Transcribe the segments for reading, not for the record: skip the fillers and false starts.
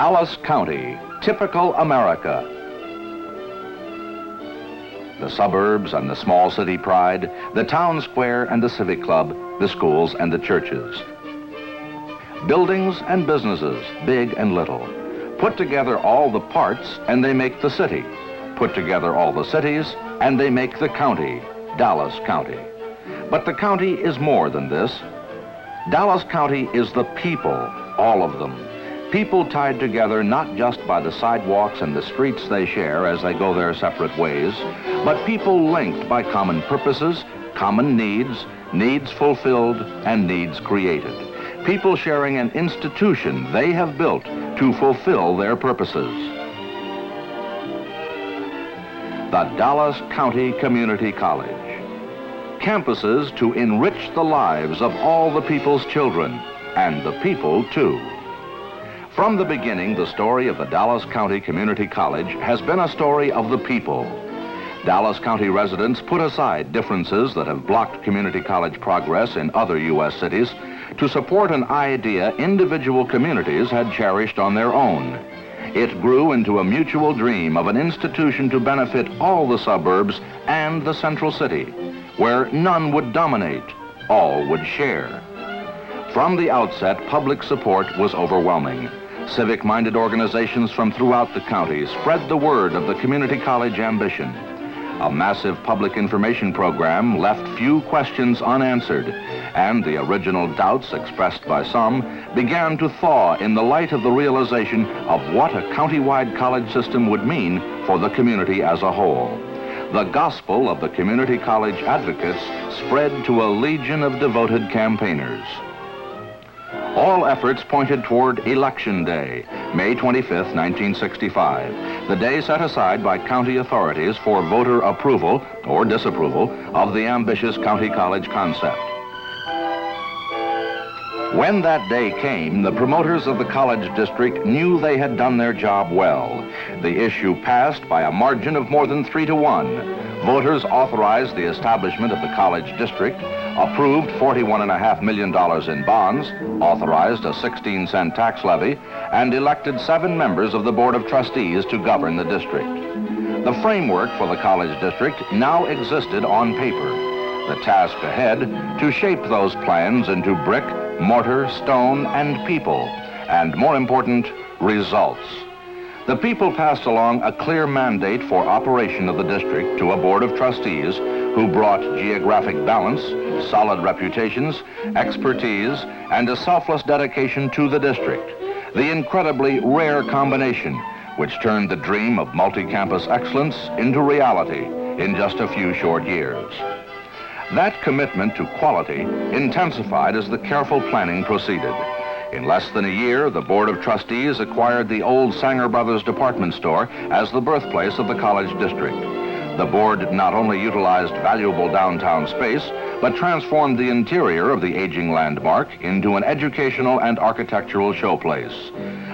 Dallas County, typical America. The suburbs and the small city pride, the town square and the civic club, the schools and the churches. Buildings and businesses, big and little. Put together all the parts and they make the city. Put together all the cities and they make the county, Dallas County. But the county is more than this. Dallas County is the people, all of them. People tied together not just by the sidewalks and the streets they share as they go their separate ways, but people linked by common purposes, common needs, needs fulfilled, and needs created. People sharing an institution they have built to fulfill their purposes. The Dallas County Community College. Campuses to enrich the lives of all the people's children, and the people too. From the beginning, the story of the Dallas County Community College has been a story of the people. Dallas County residents put aside differences that have blocked community college progress in other U.S. cities to support an idea individual communities had cherished on their own. It grew into a mutual dream of an institution to benefit all the suburbs and the central city, where none would dominate, all would share. From the outset, public support was overwhelming. Civic-minded organizations from throughout the county spread the word of the community college ambition. A massive public information program left few questions unanswered, and the original doubts expressed by some began to thaw in the light of the realization of what a county-wide college system would mean for the community as a whole. The gospel of the community college advocates spread to a legion of devoted campaigners. All efforts pointed toward Election Day, May 25th, 1965, the day set aside by county authorities for voter approval or disapproval of the ambitious county college concept. When that day came, the promoters of the college district knew they had done their job well. The issue passed by a margin of more than 3-1. Voters authorized the establishment of the college district, approved $41.5 million in bonds, authorized a 16-cent tax levy, and elected 7 members of the Board of Trustees to govern the district. The framework for the college district now existed on paper. The task ahead, to shape those plans into brick, mortar, stone, and people, and more important, results. The people passed along a clear mandate for operation of the district to a Board of Trustees who brought geographic balance, solid reputations, expertise, and a selfless dedication to the district, the incredibly rare combination which turned the dream of multi-campus excellence into reality in just a few short years. That commitment to quality intensified as the careful planning proceeded. In less than a year, the Board of Trustees acquired the old Sanger Brothers department store as the birthplace of the college district. The board not only utilized valuable downtown space, but transformed the interior of the aging landmark into an educational and architectural showplace.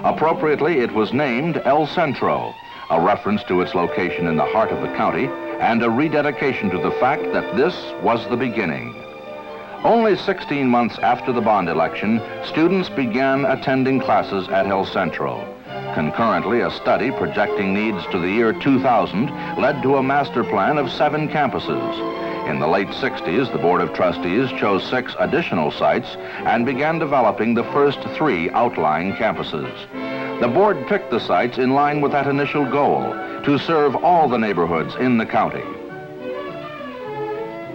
Appropriately, it was named El Centro, a reference to its location in the heart of the county, and a rededication to the fact that this was the beginning. Only 16 months after the bond election, students began attending classes at El Centro. Concurrently, a study projecting needs to the year 2000 led to a master plan of 7 campuses. In the late 60s, the Board of Trustees chose 6 additional sites and began developing the first 3 outlying campuses. The board picked the sites in line with that initial goal, to serve all the neighborhoods in the county.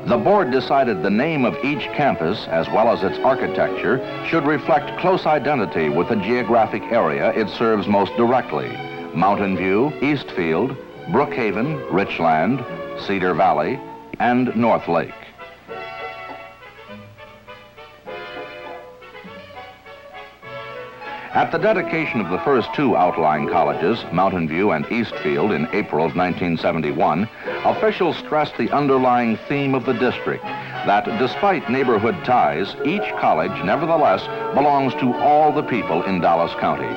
The board decided the name of each campus, as well as its architecture, should reflect close identity with the geographic area it serves most directly: Mountain View, Eastfield, Brookhaven, Richland, Cedar Valley, and North Lake. At the dedication of the first 2 outlying colleges, Mountain View and Eastfield, in April of 1971, officials stressed the underlying theme of the district, that despite neighborhood ties, each college nevertheless belongs to all the people in Dallas County.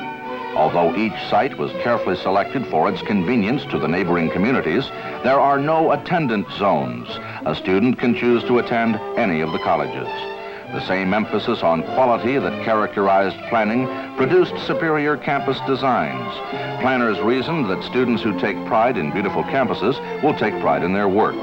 Although each site was carefully selected for its convenience to the neighboring communities, there are no attendance zones. A student can choose to attend any of the colleges. The same emphasis on quality that characterized planning produced superior campus designs. Planners reasoned that students who take pride in beautiful campuses will take pride in their work.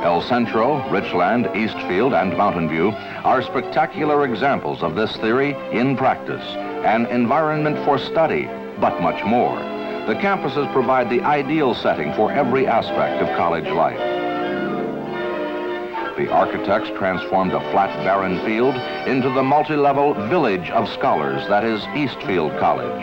El Centro, Richland, Eastfield, and Mountain View are spectacular examples of this theory in practice, an environment for study, but much more. The campuses provide the ideal setting for every aspect of college life. The architects transformed a flat, barren field into the multi-level village of scholars, that is, Eastfield College.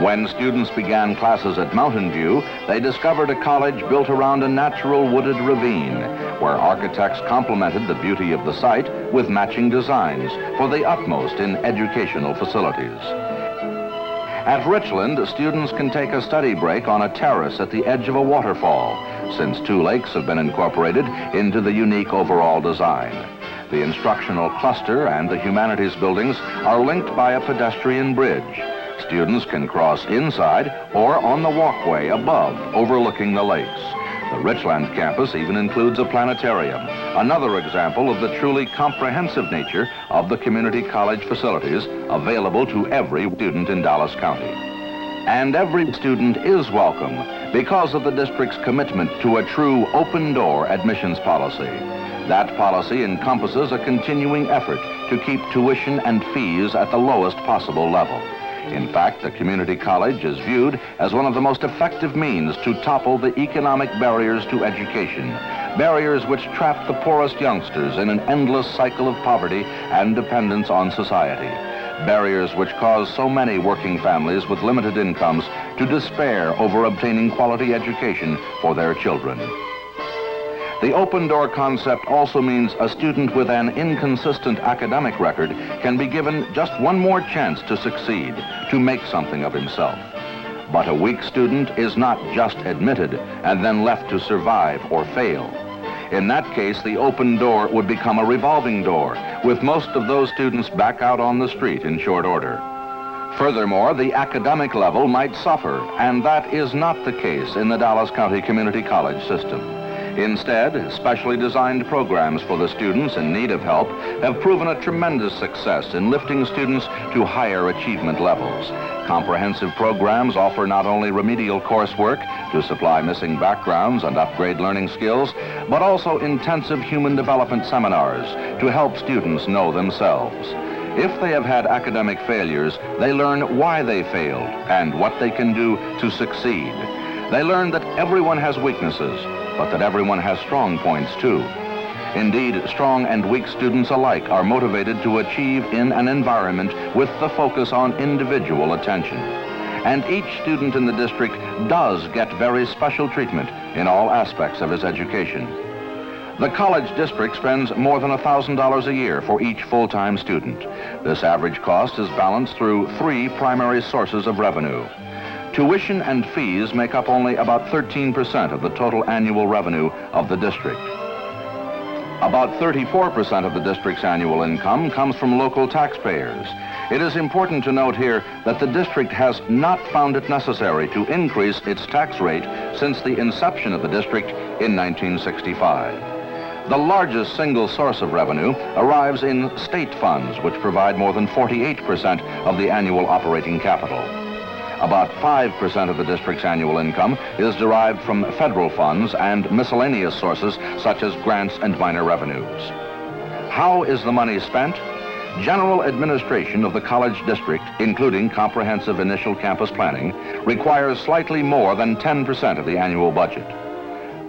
When students began classes at Mountain View, they discovered a college built around a natural wooded ravine, where architects complemented the beauty of the site with matching designs for the utmost in educational facilities. At Richland, students can take a study break on a terrace at the edge of a waterfall, since two lakes have been incorporated into the unique overall design. The instructional cluster and the humanities buildings are linked by a pedestrian bridge. Students can cross inside or on the walkway above, overlooking the lakes. The Richland campus even includes a planetarium, another example of the truly comprehensive nature of the community college facilities available to every student in Dallas County. And every student is welcome because of the district's commitment to a true open-door admissions policy. That policy encompasses a continuing effort to keep tuition and fees at the lowest possible level. In fact, the community college is viewed as one of the most effective means to topple the economic barriers to education, barriers which trap the poorest youngsters in an endless cycle of poverty and dependence on society, barriers which cause so many working families with limited incomes to despair over obtaining quality education for their children. The open door concept also means a student with an inconsistent academic record can be given just one more chance to succeed, to make something of himself. But a weak student is not just admitted and then left to survive or fail. In that case, the open door would become a revolving door, with most of those students back out on the street in short order. Furthermore, the academic level might suffer, and that is not the case in the Dallas County Community College system. Instead, specially designed programs for the students in need of help have proven a tremendous success in lifting students to higher achievement levels. Comprehensive programs offer not only remedial coursework to supply missing backgrounds and upgrade learning skills, but also intensive human development seminars to help students know themselves. If they have had academic failures, they learn why they failed and what they can do to succeed. They learn that everyone has weaknesses, but that everyone has strong points too. Indeed, strong and weak students alike are motivated to achieve in an environment with the focus on individual attention. And each student in the district does get very special treatment in all aspects of his education. The college district spends more than $1,000 a year for each full-time student. This average cost is balanced through three primary sources of revenue. Tuition and fees make up only about 13% of the total annual revenue of the district. About 34% of the district's annual income comes from local taxpayers. It is important to note here that the district has not found it necessary to increase its tax rate since the inception of the district in 1965. The largest single source of revenue arrives in state funds, which provide more than 48% of the annual operating capital. About 5% of the district's annual income is derived from federal funds and miscellaneous sources such as grants and minor revenues. How is the money spent? General administration of the college district, including comprehensive initial campus planning, requires slightly more than 10% of the annual budget.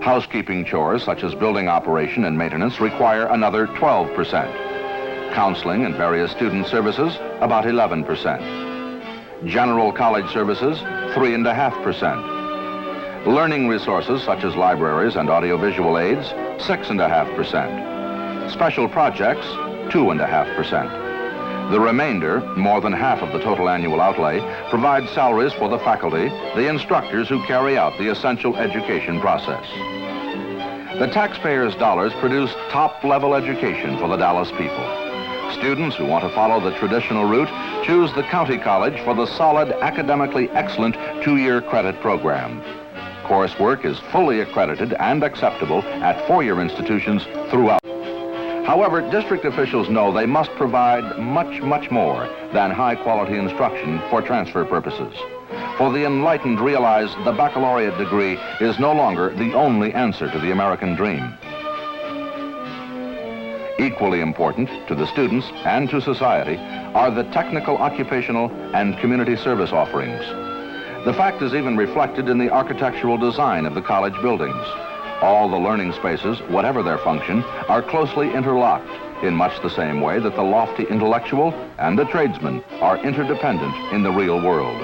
Housekeeping chores such as building operation and maintenance require another 12%. Counseling and various student services, about 11%. General college services, 3.5%. Learning resources such as libraries and audiovisual aids, 6.5%. Special projects, 2.5%. The remainder, more than half of the total annual outlay, provides salaries for the faculty, the instructors who carry out the essential education process. The taxpayers' dollars produce top-level education for the Dallas people. Students who want to follow the traditional route choose the county college for the solid, academically excellent 2-year credit program. Coursework is fully accredited and acceptable at four-year institutions throughout. However, district officials know they must provide much more than high-quality instruction for transfer purposes. For the enlightened realize the baccalaureate degree is no longer the only answer to the American dream. Equally important to the students and to society are the technical, occupational, and community service offerings. The fact is even reflected in the architectural design of the college buildings. All the learning spaces, whatever their function, are closely interlocked in much the same way that the lofty intellectual and the tradesman are interdependent in the real world.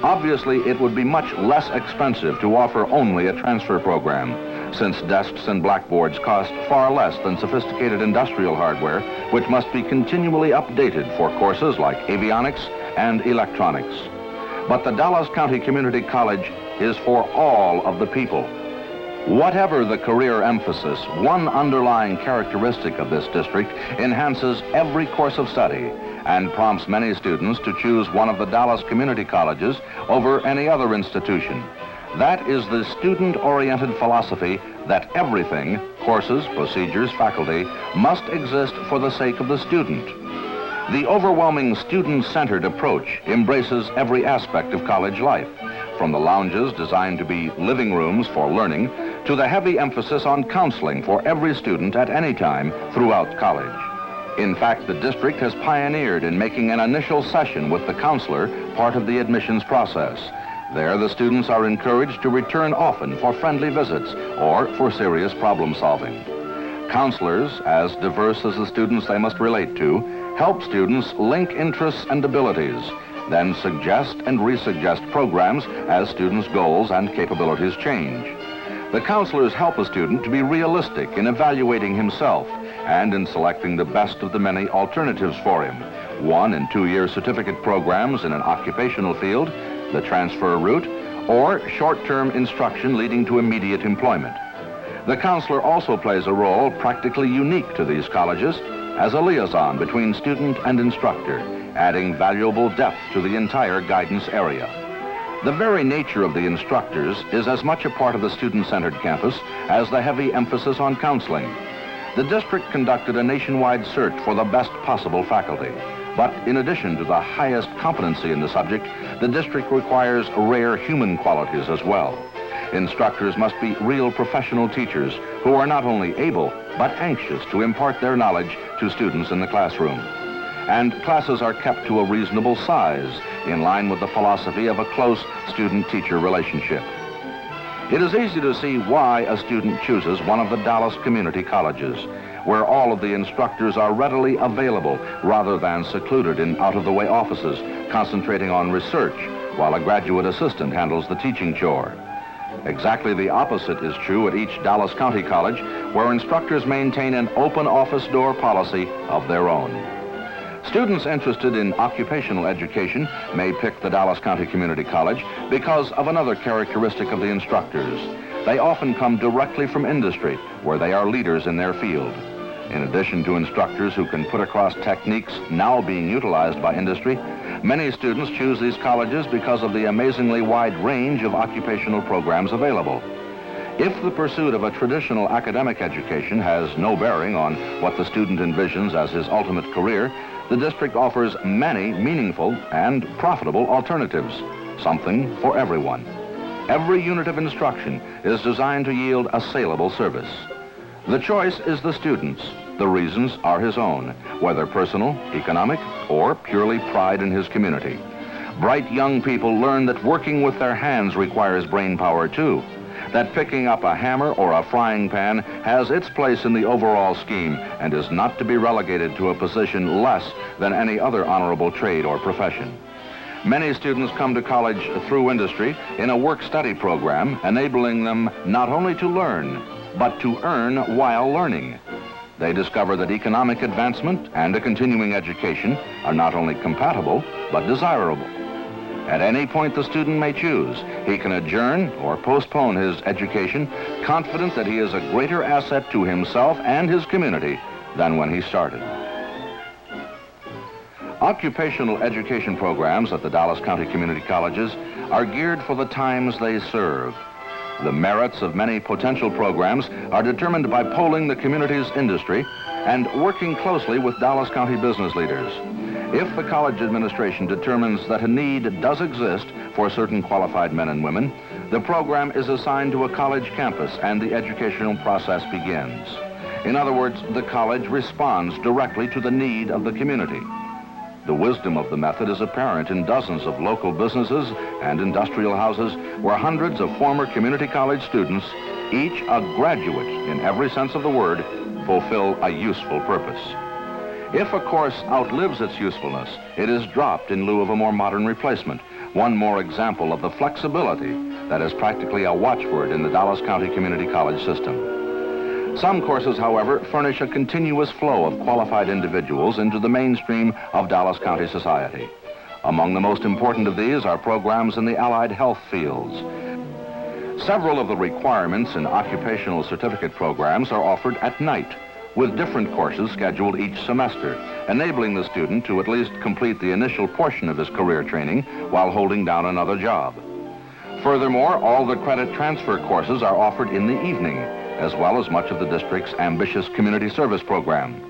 Obviously, it would be much less expensive to offer only a transfer program, since desks and blackboards cost far less than sophisticated industrial hardware, which must be continually updated for courses like avionics and electronics. But the Dallas County Community College is for all of the people. Whatever the career emphasis, one underlying characteristic of this district enhances every course of study and prompts many students to choose one of the Dallas community colleges over any other institution. That is the student-oriented philosophy that everything, courses, procedures, faculty, must exist for the sake of the student. The overwhelming student-centered approach embraces every aspect of college life, from the lounges designed to be living rooms for learning to the heavy emphasis on counseling for every student at any time throughout college. In fact, the district has pioneered in making an initial session with the counselor part of the admissions process. There, the students are encouraged to return often for friendly visits or for serious problem solving. Counselors, as diverse as the students they must relate to, help students link interests and abilities, then suggest and resuggest programs as students' goals and capabilities change. The counselors help a student to be realistic in evaluating himself and in selecting the best of the many alternatives for him. 1- and 2-year certificate programs in an occupational field, the transfer route, or short-term instruction leading to immediate employment. The counselor also plays a role practically unique to these colleges as a liaison between student and instructor, adding valuable depth to the entire guidance area. The very nature of the instructors is as much a part of the student-centered campus as the heavy emphasis on counseling. The district conducted a nationwide search for the best possible faculty. But in addition to the highest competency in the subject, the district requires rare human qualities as well. Instructors must be real professional teachers who are not only able, but anxious to impart their knowledge to students in the classroom. And classes are kept to a reasonable size, in line with the philosophy of a close student-teacher relationship. It is easy to see why a student chooses one of the Dallas community colleges, where all of the instructors are readily available rather than secluded in out-of-the-way offices, concentrating on research, while a graduate assistant handles the teaching chore. Exactly the opposite is true at each Dallas County College, where instructors maintain an open office door policy of their own. Students interested in occupational education may pick the Dallas County Community College because of another characteristic of the instructors. They often come directly from industry, where they are leaders in their field. In addition to instructors who can put across techniques now being utilized by industry, many students choose these colleges because of the amazingly wide range of occupational programs available. If the pursuit of a traditional academic education has no bearing on what the student envisions as his ultimate career, the district offers many meaningful and profitable alternatives, something for everyone. Every unit of instruction is designed to yield a saleable service. The choice is the student's. The reasons are his own, whether personal, economic, or purely pride in his community. Bright young people learn that working with their hands requires brain power too, that picking up a hammer or a frying pan has its place in the overall scheme and is not to be relegated to a position less than any other honorable trade or profession. Many students come to college through industry in a work-study program, enabling them not only to learn, but to earn while learning. They discover that economic advancement and a continuing education are not only compatible, but desirable. At any point the student may choose, he can adjourn or postpone his education, confident that he is a greater asset to himself and his community than when he started. Occupational education programs at the Dallas County Community Colleges are geared for the times they serve. The merits of many potential programs are determined by polling the community's industry and working closely with Dallas County business leaders. If the college administration determines that a need does exist for certain qualified men and women, the program is assigned to a college campus and the educational process begins. In other words, the college responds directly to the need of the community. The wisdom of the method is apparent in dozens of local businesses and industrial houses where hundreds of former community college students, each a graduate in every sense of the word, fulfill a useful purpose. If a course outlives its usefulness, it is dropped in lieu of a more modern replacement. One more example of the flexibility that is practically a watchword in the Dallas County Community College system. Some courses, however, furnish a continuous flow of qualified individuals into the mainstream of Dallas County society. Among the most important of these are programs in the allied health fields. Several of the requirements in occupational certificate programs are offered at night, with different courses scheduled each semester, enabling the student to at least complete the initial portion of his career training while holding down another job. Furthermore, all the credit transfer courses are offered in the evening, as well as much of the district's ambitious community service program.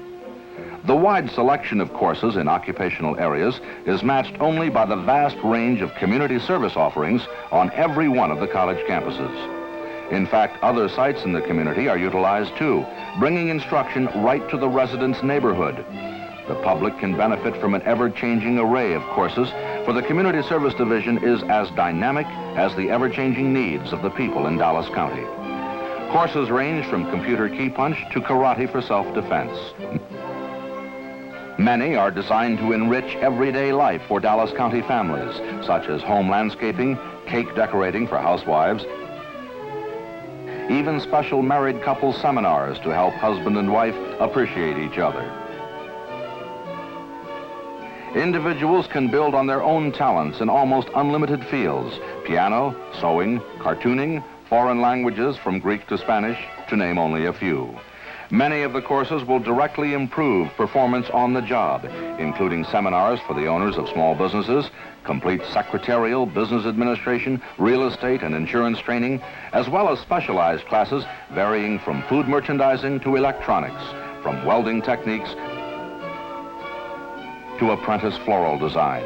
The wide selection of courses in occupational areas is matched only by the vast range of community service offerings on every one of the college campuses. In fact, other sites in the community are utilized too, bringing instruction right to the resident's neighborhood. The public can benefit from an ever-changing array of courses, for the Community Service Division is as dynamic as the ever-changing needs of the people in Dallas County. Courses range from computer key punch to karate for self-defense. Many are designed to enrich everyday life for Dallas County families, such as home landscaping, cake decorating for housewives, even special married couple seminars to help husband and wife appreciate each other. Individuals can build on their own talents in almost unlimited fields: piano, sewing, cartooning, foreign languages from Greek to Spanish, to name only a few. Many of the courses will directly improve performance on the job, including seminars for the owners of small businesses, complete secretarial, business administration, real estate, and insurance training, as well as specialized classes varying from food merchandising to electronics, from welding techniques to apprentice floral design.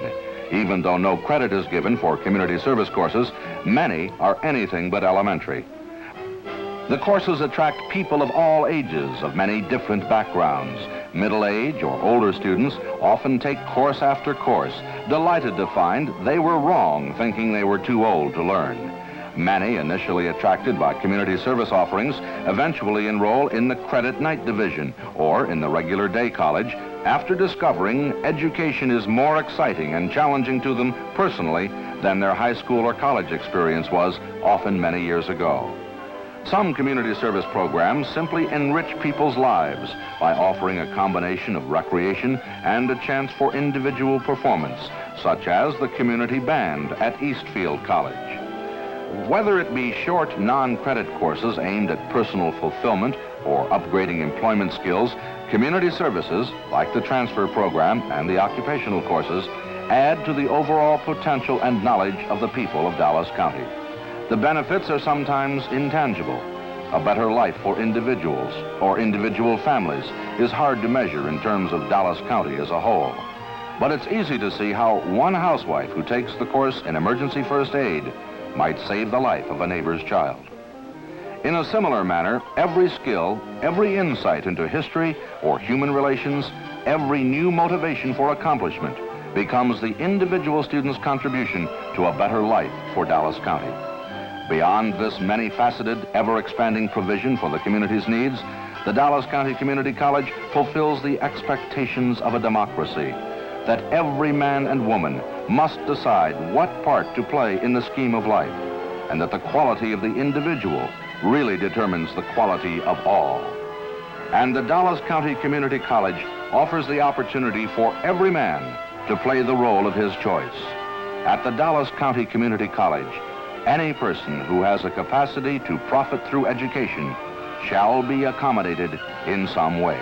Even though no credit is given for community service courses, many are anything but elementary. The courses attract people of all ages, of many different backgrounds. Middle-age or older students often take course after course, delighted to find they were wrong thinking they were too old to learn. Many, initially attracted by community service offerings, eventually enroll in the credit night division or in the regular day college after discovering education is more exciting and challenging to them personally than their high school or college experience was often many years ago. Some community service programs simply enrich people's lives by offering a combination of recreation and a chance for individual performance, such as the community band at Eastfield College. Whether it be short non-credit courses aimed at personal fulfillment or upgrading employment skills, community services, like the transfer program and the occupational courses, add to the overall potential and knowledge of the people of Dallas County. The benefits are sometimes intangible. A better life for individuals or individual families is hard to measure in terms of Dallas County as a whole. But it's easy to see how one housewife who takes the course in emergency first aid might save the life of a neighbor's child. In a similar manner, every skill, every insight into history or human relations, every new motivation for accomplishment becomes the individual student's contribution to a better life for Dallas County. Beyond this many-faceted, ever-expanding provision for the community's needs, the Dallas County Community College fulfills the expectations of a democracy, that every man and woman must decide what part to play in the scheme of life, and that the quality of the individual really determines the quality of all. And the Dallas County Community College offers the opportunity for every man to play the role of his choice. At the Dallas County Community College, any person who has a capacity to profit through education shall be accommodated in some way.